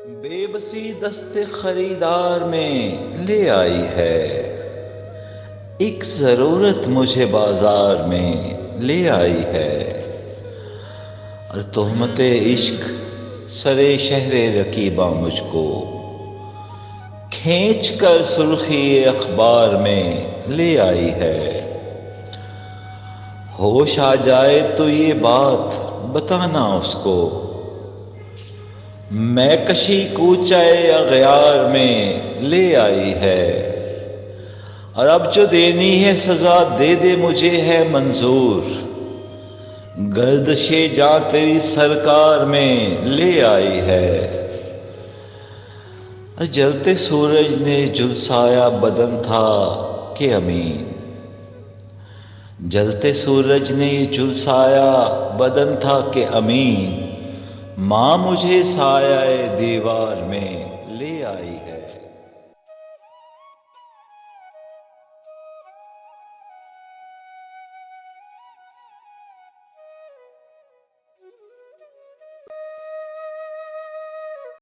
बेबसी दस्ते खरीदार में ले आई है। एक जरूरत मुझे बाजार में ले आई है। और तोहमते इश्क सरे शहरे रकीबा मुझको खींच कर सुर्खी अखबार में ले आई है। होश आ जाए तो ये बात बताना उसको, मैं कशी कूचाए अगयार में ले आई है। और अब जो देनी है सजा दे दे, मुझे है मंजूर, गर्दशे जा तेरी सरकार में ले आई है। और जलते सूरज ने झुलसाया बदन था कि अमीन, जलते सूरज ने झुलसाया बदन था कि अमीन, माँ मुझे साया दीवार में ले आई है।